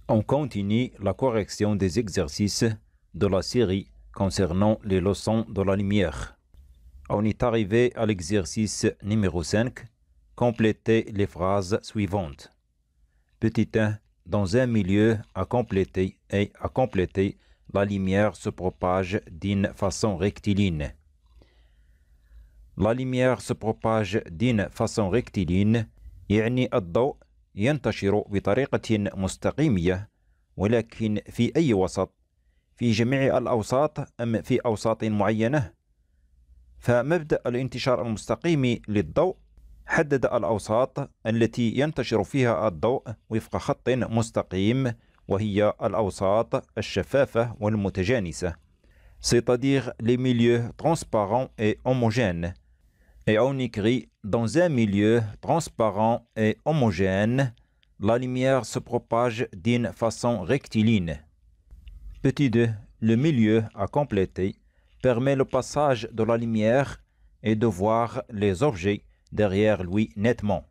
On continue la correction des exercices de la série concernant les leçons de la lumière. On est arrivé à l'exercice numéro 5. Complétez les phrases suivantes. Petit 1. Dans un milieu à compléter et à compléter, la lumière se propage d'une façon rectiligne. La lumière se propage d'une façon rectiligne يعني الضوء ينتشر بطريقة مستقيمة ولكن في أي وسط؟ في جميع الأوساط أم في أوساط معينة؟ فمبدأ الانتشار المستقيم للضوء حدد الأوساط التي ينتشر فيها الضوء وفق خط مستقيم وهي الأوساط الشفافة والمتجانسة c'est-à-dire les milieux transparents et homogènes. Et on écrit dans un milieu transparent et homogène, la lumière se propage d'une façon rectiligne. Petit 2. Le milieu à compléter permet le passage de la lumière et de voir les objets derrière lui nettement.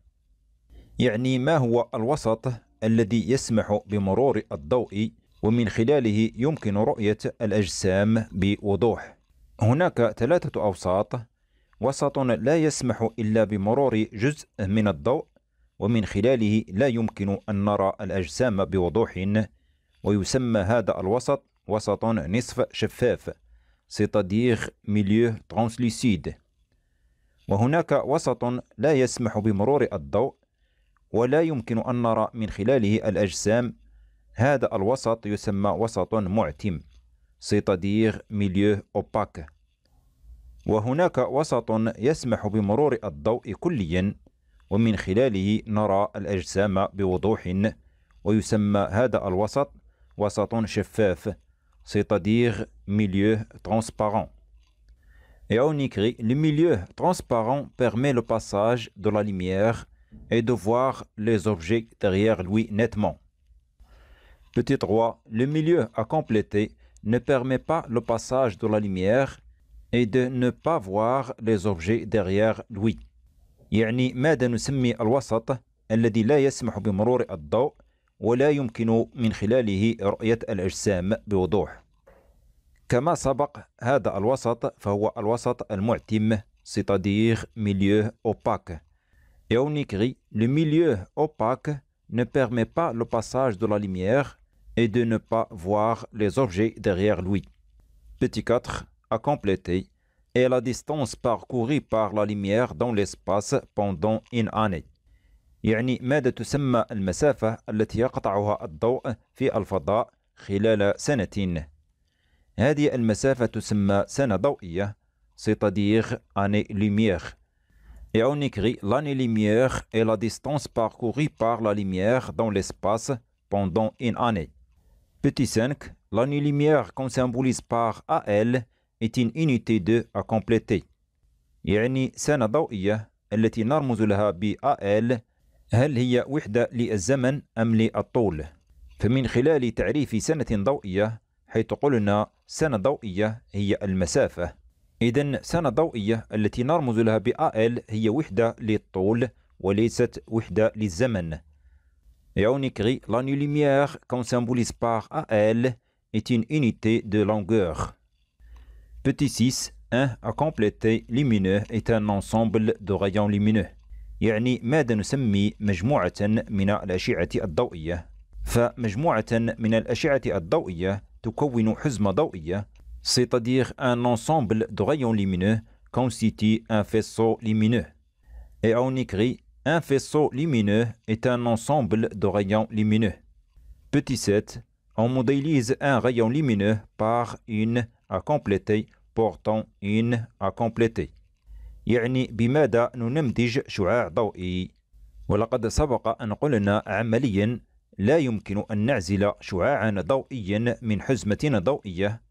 يعني ما هو الوسط الذي يسمح بمرور الضوء ومن خلاله يمكن رؤية الأجسام بوضوح. هناك ثلاثة أوساط. وسط لا يسمح إلا بمرور جزء من الضوء ومن خلاله لا يمكن أن نرى الأجسام بوضوح ويسمى هذا الوسط وسط نصف شفاف c'est-à-dire milieu translucide. وهناك وسط لا يسمح بمرور الضوء ولا يمكن أن نرى من خلاله الأجسام هذا الوسط يسمى وسط معتم c'est-à-dire milieu opaque. وهناك وسط يسمح بمرور الضوء كليا ومن خلاله نرى الأجسام بوضوح ويسمى هذا الوسط وسط شفاف c'est-à-dire milieu transparent. Et on écrit le milieu transparent permet le passage de la lumière et de voir les objets derrière lui nettement. Petit 3. Le milieu à compléter ne permet pas le passage de la lumière et de ne pas voir les objets derrière lui. يعني ماذا نسمي الوسط الذي لا يسمح بمرور الضوء ولا يمكن من خلاله رؤية الأجسام بوضوح. كما سبق هذا الوسط فهو الوسط المعتم c'est-à-dire milieu opaque. Et on écrit le milieu opaque ne permet pas le passage de la lumière et de ne pas voir les objets derrière lui. Petit 4. À compléter est la distance parcourue par la lumière dans l'espace pendant une année. يعني ماذا تسمى المسافة التي يقطعها الضوء في الفضاء خلال سنة؟ هذه المسافة تسمى سنة ضوئية c'est-à-dire année-lumière. Et on écrit l'année-lumière est la distance parcourue par la lumière dans l'espace pendant une année. Petit 5. L'année-lumière qu'on symbolise par AL est une unité de à compléter. يعني سنة ضوئية التي نرمز لها ب AL هل هي وحدة للزمن أم للطول؟ فمن خلال تعريف سنة ضوئية حيث قلنا سنة ضوئية هي المسافة. إذن سنة ضوئية التي نرمز لها ب AL هي وحدة للطول وليست وحدة للزمن. Et on écrit l'année-lumière qu'on symbolise par AL est une unité de longueur. Petit 6. 1. À compléter, lumineux est un ensemble de rayons lumineux. يعني ماذا نسمي مجموعة من الأشعة الضوئية؟ فمجموعة من الأشعة الضوئية تكون حزمة ضوئية c'est-à-dire un ensemble de rayons lumineux constitue un faisceau lumineux. Et on écrit un faisceau lumineux est un ensemble de rayons lumineux. Petit 7. On modélise un rayon lumineux par une à compléter portant une à compléter. يعني بماذا ننمذج شعاع ضوئي؟ ولقد سبق أن قلنا عمليا لا يمكن أن نعزل شعاعا ضوئيا من حزمة ضوئية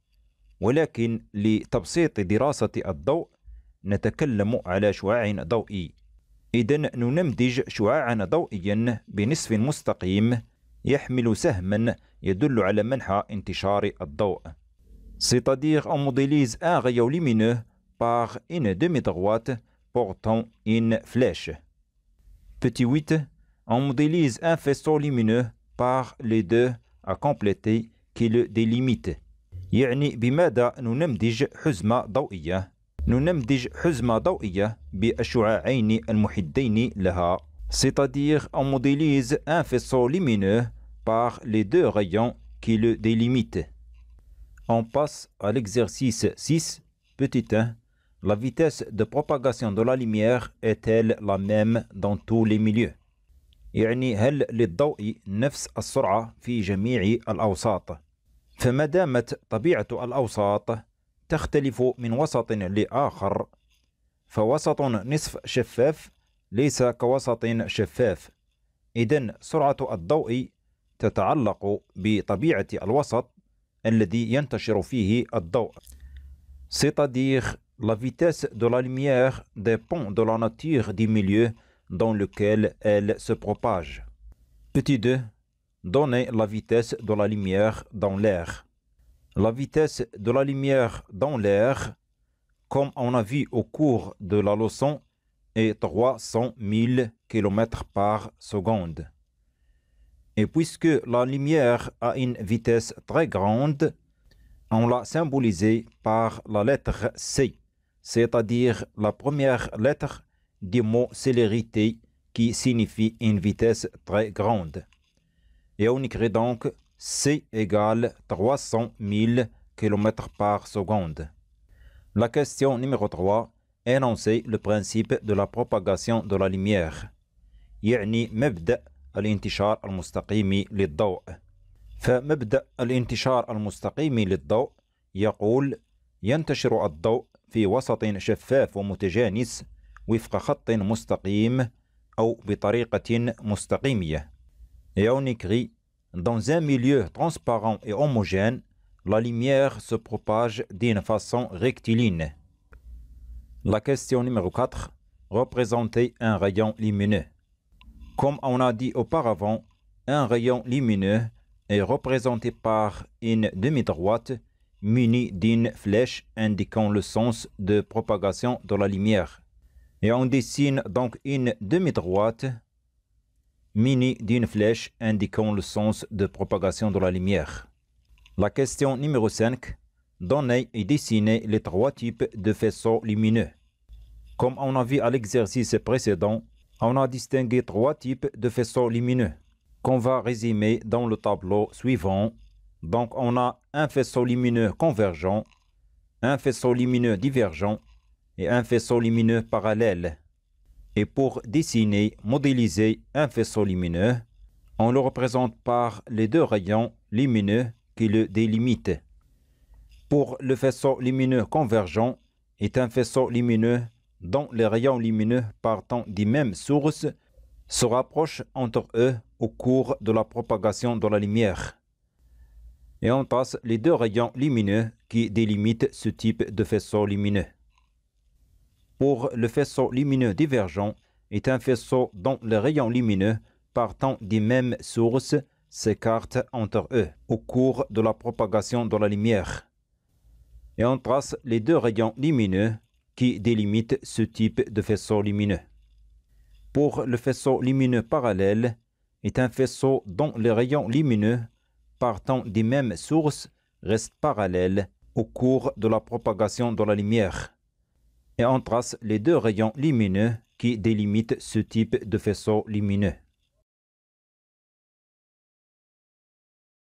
ولكن لتبسيط دراسة الضوء نتكلم على شعاع ضوئي. إذن ننمذج شعاعا ضوئيا بنصف مستقيم يحمل سهما يدل على منحى انتشار الضوء. C'est-à-dire on modélise un rayon lumineux par une demi-droite portant une flèche. Petit 8. On modélise un faisceau lumineux par les deux à compléter qui le délimite. يعني بماذا ننمذج حزمة ضوئية؟ ننمذج حزمة ضوئية بالشعاعين المحيطين لها. C'est-à-dire on modélise un faisceau lumineux par les deux rayons qui le délimitent. On passe à l'exercice 6, petit 1. La vitesse de propagation de la lumière est-elle la même dans tous les milieux؟ يعني هل للضوء نفس السرعة في جميع الأوساط؟ فما دامت طبيعة الأوساط تختلف من وسط لآخر، فوسط نصف شفاف ليس كوسط شفاف، إذن سرعة الضوء تتعلق بطبيعة الوسط الذي ينتشر فيه الضوء. C'est-à-dire la vitesse de la lumière dépend de la nature du milieu dans lequel elle se propage. Petit 2. Donnez la vitesse de la lumière dans l'air. La vitesse de la lumière dans l'air, comme on a vu au cours de la leçon, est 300 000 km par seconde. Et puisque la lumière a une vitesse très grande, on l'a symbolisée par la lettre C, c'est-à-dire la première lettre du mot célérité qui signifie une vitesse très grande. Et on écrit donc C égale 300 000 km par seconde. La question numéro 3. Énoncez le principe de la propagation de la lumière. يعني مبدأ الانتشار المستقيم للضوء. فمبدأ الانتشار المستقيم للضوء يقول ينتشر الضوء في وسط شفاف ومتجانس وفق خط مستقيم أو بطريقة مستقيمية. Et on écrit dans un milieu transparent et homogène, la lumière se propage d'une façon rectiligne. La question numéro 4. Représentez un rayon lumineux. Comme on a dit auparavant, un rayon lumineux est représenté par une demi-droite munie d'une flèche indiquant le sens de propagation de la lumière. Et on dessine donc une demi-droite munie d'une flèche indiquant le sens de propagation de la lumière. La question numéro 5. Donnez et dessinez les 3 types de faisceaux lumineux. Comme on a vu à l'exercice précédent, on a distingué 3 types de faisceaux lumineux qu'on va résumer dans le tableau suivant. Donc on a un faisceau lumineux convergent, un faisceau lumineux divergent et un faisceau lumineux parallèle. Et pour dessiner, modéliser un faisceau lumineux, on le représente par les 2 rayons lumineux qui le délimitent. Pour le faisceau lumineux convergent est un faisceau lumineux dont les rayons lumineux partant d'une même source se rapprochent entre eux au cours de la propagation de la lumière. Et on trace les 2 rayons lumineux qui délimitent ce type de faisceau lumineux. Pour le faisceau lumineux divergent est un faisceau dont les rayons lumineux partant d'une même source s'écartent entre eux au cours de la propagation de la lumière. Et on trace les 2 rayons lumineux qui délimitent ce type de faisceau lumineux. Pour le faisceau lumineux parallèle est un faisceau dont les rayons lumineux partant d'une même source restent parallèles au cours de la propagation de la lumière. Et on trace les 2 rayons lumineux qui délimitent ce type de faisceau lumineux.